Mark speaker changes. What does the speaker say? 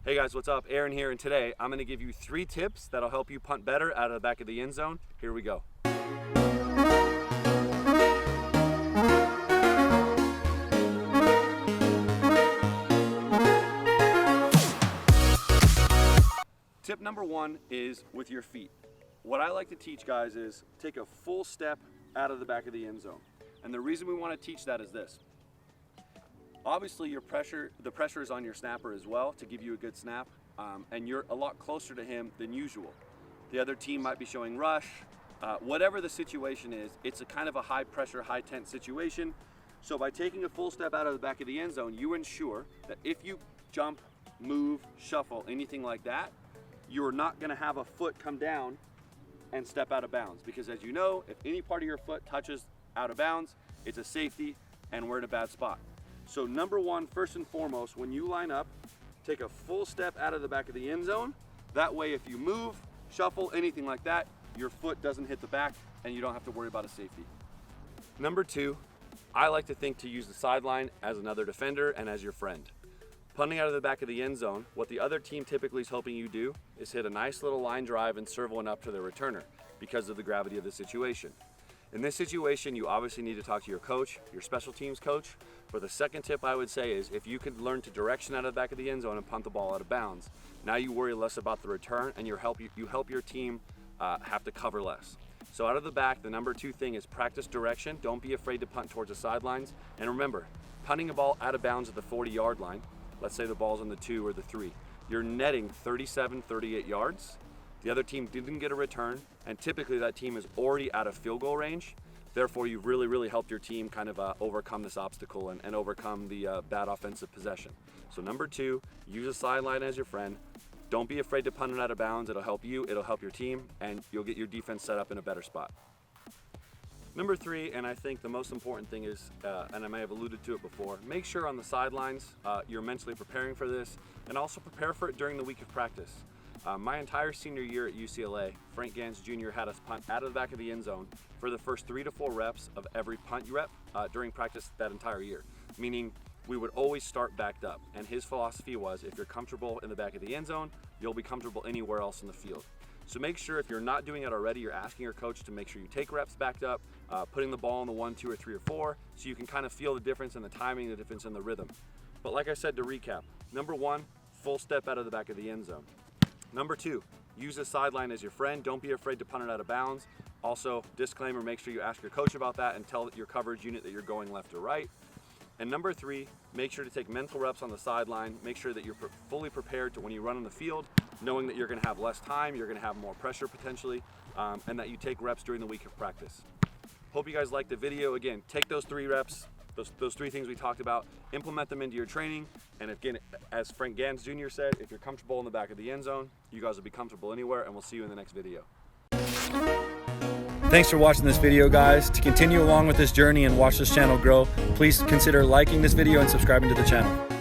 Speaker 1: Hey guys, what's up? Aaron here, and today I'm going to give you 3 tips that'll help you punt better out of the back of the end zone. Here we go. Tip number 1 is with your feet. What I like to teach guys is take a full step out of the back of the end zone. And the reason we want to teach that is this. Obviously the pressure is on your snapper as well to give you a good snap, and you're a lot closer to him than usual. The other team might be showing rush. Whatever the situation is, it's a kind of a high pressure, high tense situation. So by taking a full step out of the back of the end zone, you ensure that if you jump, move, shuffle, anything like that, you're not going to have a foot come down and step out of bounds, because as you know, if any part of your foot touches out of bounds, it's a safety and we're in a bad spot. So number 1, first and foremost, when you line up, take a full step out of the back of the end zone. That way, if you move, shuffle, anything like that, your foot doesn't hit the back and you don't have to worry about a safety. Number 2, I like to think to use the sideline as another defender and as your friend. Punting out of the back of the end zone, what the other team typically is hoping you do is hit a nice little line drive and serve one up to their returner because of the gravity of the situation. In this situation, you obviously need to talk to your coach, your special teams coach. But the second tip I would say is if you could learn to direction out of the back of the end zone and punt the ball out of bounds, now you worry less about the return and you help your team have to cover less. So out of the back, the number 2 thing is practice direction. Don't be afraid to punt towards the sidelines. And remember, punting a ball out of bounds at the 40-yard line, let's say the ball's on the 2 or the 3, you're netting 37, 38 yards. The other team didn't get a return, and typically that team is already out of field goal range. Therefore, you've really helped your team kind of overcome this obstacle and overcome the bad offensive possession. So number 2, use a sideline as your friend. Don't be afraid to punt it out of bounds. It'll help you, it'll help your team, and you'll get your defense set up in a better spot. Number 3, and I think the most important thing is, and I may have alluded to it before, make sure on the sidelines you're mentally preparing for this, and also prepare for it during the week of practice. My entire senior year at UCLA, Frank Gans Jr. had us punt out of the back of the end zone for the first 3 to 4 reps of every punt rep during practice that entire year, meaning we would always start backed up. And his philosophy was, if you're comfortable in the back of the end zone, you'll be comfortable anywhere else in the field. So make sure, if you're not doing it already, you're asking your coach to make sure you take reps backed up, putting the ball on the 1, 2, or 3, or 4, so you can kind of feel the difference in the timing, the difference in the rhythm. But like I said, to recap, number 1, full step out of the back of the end zone. Number 2, use the sideline as your friend. Don't be afraid to punt it out of bounds. Also, disclaimer, make sure you ask your coach about that and tell your coverage unit that you're going left or right. And number 3, make sure to take mental reps on the sideline. Make sure that you're fully prepared to when you run on the field, knowing that you're going to have less time, you're going to have more pressure potentially, and that you take reps during the week of practice. Hope you guys liked the video. Again, take those 3 reps, those 3 things we talked about, implement them into your training, and again, as Frank Gans Jr. said, if you're comfortable in the back of the end zone, you guys will be comfortable anywhere, and we'll see you in the next video.
Speaker 2: Thanks for watching this video, guys. To continue along with this journey and watch this channel grow, please consider liking this video and subscribing to the channel.